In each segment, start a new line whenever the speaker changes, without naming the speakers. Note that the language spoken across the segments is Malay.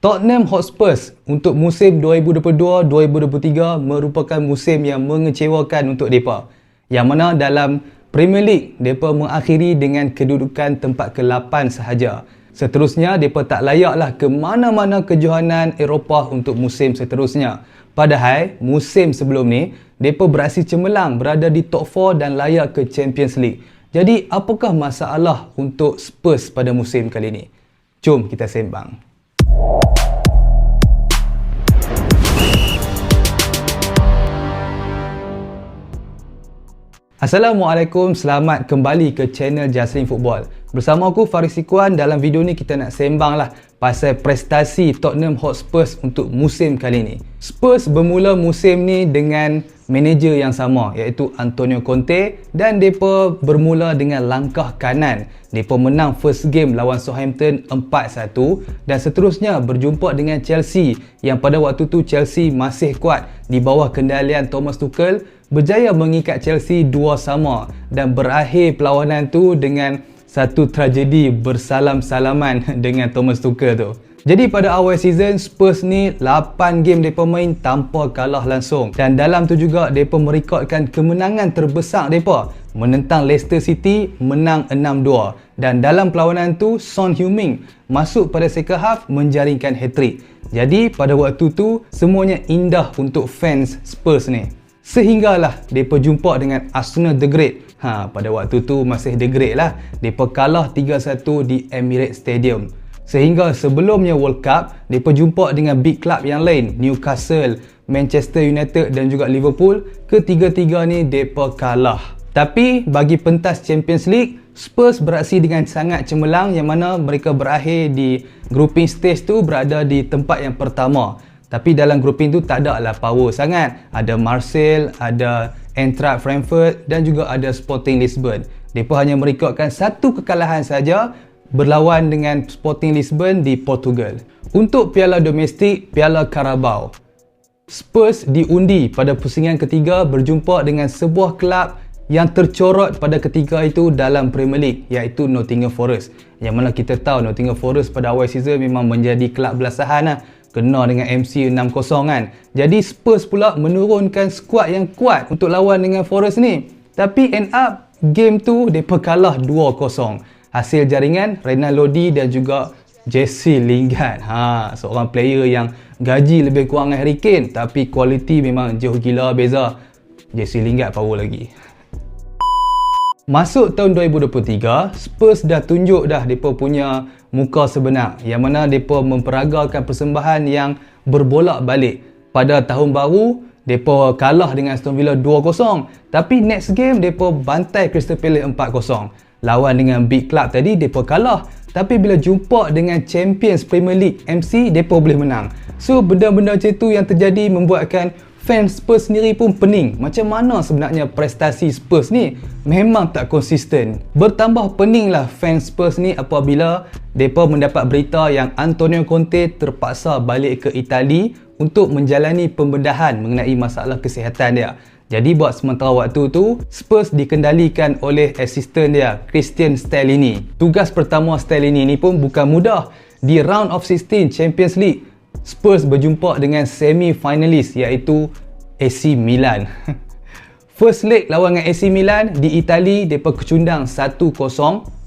Tottenham Hotspur untuk musim 2022-2023 merupakan musim yang mengecewakan untuk mereka. Yang mana dalam Premier League, mereka mengakhiri dengan kedudukan tempat ke-8 sahaja. Seterusnya, mereka tak layaklah ke mana-mana kejohanan Eropah untuk musim seterusnya. Padahal, musim sebelum ni, mereka beraksi cemerlang berada di top 4 dan layak ke Champions League. Jadi, apakah masalah untuk Spurs pada musim kali ini? Jom kita sembang. Assalamualaikum, selamat kembali ke channel Jasrin Football. Bersama aku Faris Ikuan. Dalam video ni kita nak sembang lah pasal prestasi Tottenham Hotspur untuk musim kali ni. Spurs bermula musim ni dengan manager yang sama, iaitu Antonio Conte, dan mereka bermula dengan langkah kanan. Mereka menang first game lawan Southampton 4-1 dan seterusnya berjumpa dengan Chelsea yang pada waktu tu Chelsea masih kuat di bawah kendalian Thomas Tuchel, berjaya mengikat Chelsea 2-2 dan berakhir perlawanan tu dengan satu tragedi bersalam-salaman dengan Thomas Tuchel tu. Jadi pada awal season, Spurs ni 8 game mereka main tanpa kalah langsung. Dan dalam tu juga mereka merekodkan kemenangan terbesar mereka. Menentang Leicester City, menang 6-2. Dan dalam perlawanan tu, Son Heung-min masuk pada second half menjaringkan hat-trick. Jadi pada waktu tu, semuanya indah untuk fans Spurs ni. Sehinggalah mereka jumpa dengan Arsenal The Great. Pada waktu tu masih The Great lah. Mereka kalah 3-1 di Emirates Stadium. Sehingga sebelumnya World Cup, mereka jumpa dengan big club yang lain, Newcastle, Manchester United dan juga Liverpool. Ketiga-tiga ni mereka kalah. Tapi bagi pentas Champions League, Spurs beraksi dengan sangat cemerlang yang mana mereka berakhir di grouping stage tu berada di tempat yang pertama. Tapi dalam grouping tu tak ada lah power sangat. Ada Marseille, ada Eintracht Frankfurt dan juga ada Sporting Lisbon. Mereka hanya merekodkan satu kekalahan saja berlawan dengan Sporting Lisbon di Portugal. Untuk piala domestik, Piala Carabao, Spurs diundi pada pusingan ketiga berjumpa dengan sebuah kelab yang tercorot pada ketika itu dalam Premier League, iaitu Nottingham Forest. Yang mana kita tahu Nottingham Forest pada awal season memang menjadi kelab belasahan lah. Kena dengan MC 6-0 kan. Jadi Spurs pula menurunkan skuad yang kuat untuk lawan dengan Forest ni. Tapi end up game tu mereka kalah 2-0. Hasil jaringan Renan Lodi dan juga Jesse Lingard. Seorang player yang gaji lebih kurang dengan Harry Kane, tapi kualiti memang jauh gila beza. Jesse Lingard power lagi. Masuk tahun 2023, Spurs dah tunjuk dah mereka punya muka sebenar, yang mana mereka memperagakan persembahan yang berbolak-balik. Pada tahun baru, mereka kalah dengan Aston Villa 2-0, tapi next game mereka bantai Crystal Palace 4-0. Lawan dengan big club tadi, mereka kalah. Tapi bila jumpa dengan Champions Premier League MC, mereka boleh menang. So, benda-benda macam tu yang terjadi membuatkan fans Spurs sendiri pun pening. Macam mana sebenarnya prestasi Spurs ni? Memang tak konsisten. Bertambah peninglah fans Spurs ni apabila mereka mendapat berita yang Antonio Conte terpaksa balik ke Itali untuk menjalani pembedahan mengenai masalah kesihatan dia. Jadi buat sementara waktu tu, Spurs dikendalikan oleh asisten dia, Cristian Stellini. Tugas pertama Stellini ni pun bukan mudah. Di round of 16 Champions League, Spurs berjumpa dengan semi-finalis iaitu AC Milan. First leg lawan dengan AC Milan di Itali, mereka kecundang 1-0.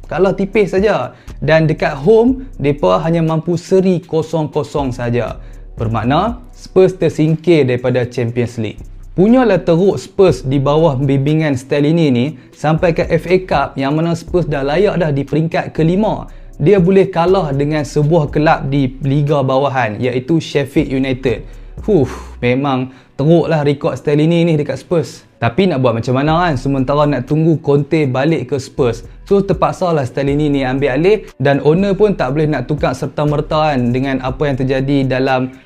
Kalah tipis saja. Dan dekat home, mereka hanya mampu seri 0-0 saja. Bermakna Spurs tersingkir daripada Champions League. Punyalah teruk Spurs di bawah bimbingan Stellini ni sampai ke FA Cup yang mana Spurs dah layak dah di peringkat kelima. Dia boleh kalah dengan sebuah kelab di Liga bawahan iaitu Sheffield United. Memang teruklah rekod Stellini ni dekat Spurs. Tapi nak buat macam mana kan, sementara nak tunggu Conte balik ke Spurs. So terpaksalah Stellini ni ambil alih dan owner pun tak boleh nak tukar serta-merta kan dengan apa yang terjadi dalam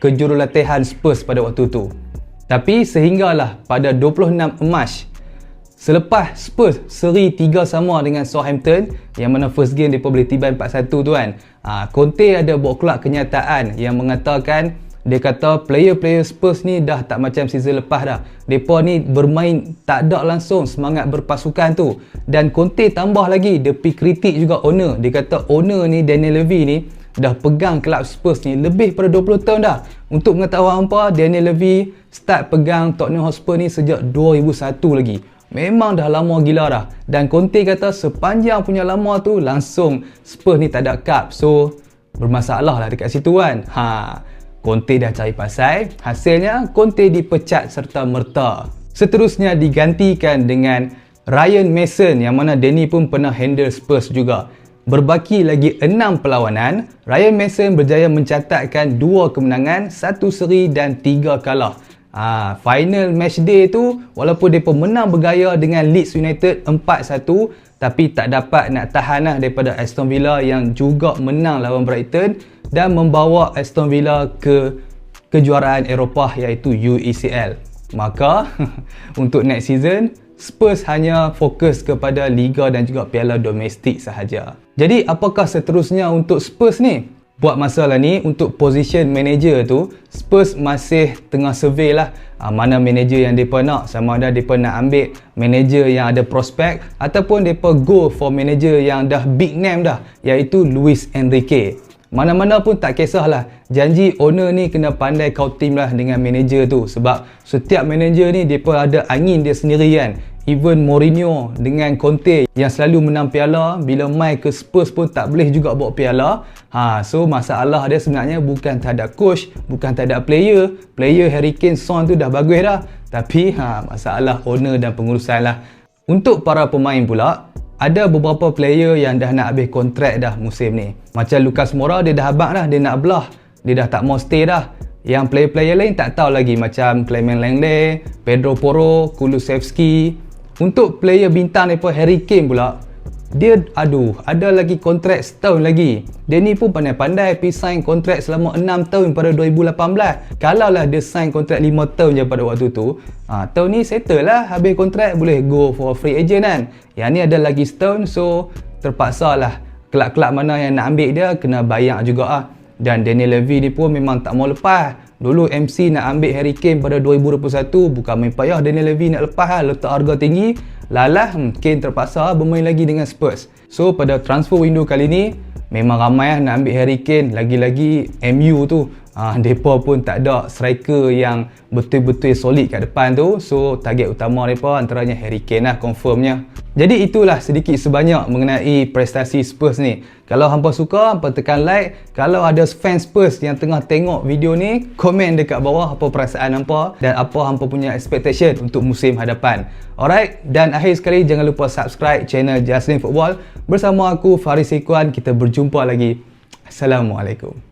kejurulatihan Spurs pada waktu tu. Tapi sehinggalah pada 26 Mac, selepas Spurs seri 3 sama dengan Southampton, yang mana first game mereka boleh tibai 4-1 tu kan, Conte ada buat keluar kenyataan yang mengatakan, dia kata player-player Spurs ni dah tak macam season lepas dah. Mereka ni bermain tak ada langsung semangat berpasukan tu. Dan Conte tambah lagi, dia pergi kritik juga owner. Dia kata owner ni, Daniel Levy ni, dah pegang kelab Spurs ni lebih pada 20 tahun dah. Untuk mengetahui hampa, Daniel Levy start pegang Tottenham Hotspur ni sejak 2001 lagi. Memang dah lama gila dah. Dan Conte kata sepanjang punya lama tu langsung Spurs ni tak ada cup. So bermasalah lah dekat situ kan. Conte dah cari pasal. Hasilnya Conte dipecat serta merta. Seterusnya digantikan dengan Ryan Mason, yang mana Danny pun pernah handle Spurs juga. Berbaki lagi 6 perlawanan, Ryan Mason berjaya mencatatkan 2 kemenangan, 1 seri dan 3 kalah. Final match day tu, walaupun mereka menang bergaya dengan Leeds United 4-1, tapi tak dapat nak tahan daripada Aston Villa yang juga menang lawan Brighton dan membawa Aston Villa ke kejuaraan Eropah iaitu UECL. Maka untuk next season, Spurs hanya fokus kepada Liga dan juga piala domestik sahaja. Jadi apakah seterusnya untuk Spurs ni? Buat masalah ni, untuk position manager tu, Spurs masih tengah survey lah mana manager yang mereka nak. Sama ada mereka nak ambil manager yang ada prospek ataupun mereka go for manager yang dah big name dah, iaitu Luis Enrique. Mana-mana pun tak kisahlah, janji owner ni kena pandai kau team lah dengan manager tu. Sebab setiap manager ni mereka ada angin dia sendiri kan. Even Mourinho dengan Conte yang selalu menang piala, bila mai ke Spurs pun tak boleh juga bawa piala. So masalah dia sebenarnya bukan terhadap coach, bukan terhadap player. Player Harry Kane, Son tu dah bagus dah. Tapi masalah owner dan pengurusan lah. Untuk para pemain pula, ada beberapa player yang dah nak habis kontrak dah musim ni. Macam Lucas Moura, dia dah habaq dah, dia nak belah. Dia dah tak mau stay dah. Yang player-player lain tak tahu lagi, macam Clement Lenglet, Pedro Porro, Kulusevski. Untuk player bintang daripada Harry Kane pula, dia ada lagi kontrak setahun lagi. Danny pun pandai-pandai pergi sign kontrak selama 6 tahun pada 2018. Kalau lah dia sign kontrak 5 tahun je pada waktu tu, tahun ni settle lah, habis kontrak boleh go for free agent kan. Yang ni ada lagi setahun, so terpaksa lah kelab-kelab mana yang nak ambil dia kena bayar juga lah. Dan Daniel Levy ni pun memang tak mau lepas. Dulu MC nak ambil Harry Kane pada 2021, bukan main payah Daniel Levy nak lepas lah, letak harga tinggi. Lalah Kane terpaksa bermain lagi dengan Spurs. So pada transfer window kali ni memang ramai nak ambil Harry Kane. Lagi-lagi MU tu mereka pun tak ada striker yang betul-betul solid kat depan tu. So target utama mereka antaranya Harry Kane lah confirmnya. Jadi itulah sedikit sebanyak mengenai prestasi Spurs ni. Kalau hampa suka, hampa tekan like. Kalau ada fans Spurs yang tengah tengok video ni, komen dekat bawah apa perasaan hampa dan apa hampa punya expectation untuk musim hadapan. Alright, dan akhir sekali jangan lupa subscribe channel Jaslin Football. Bersama aku Faris Ikhwan, kita berjumpa lagi. Assalamualaikum.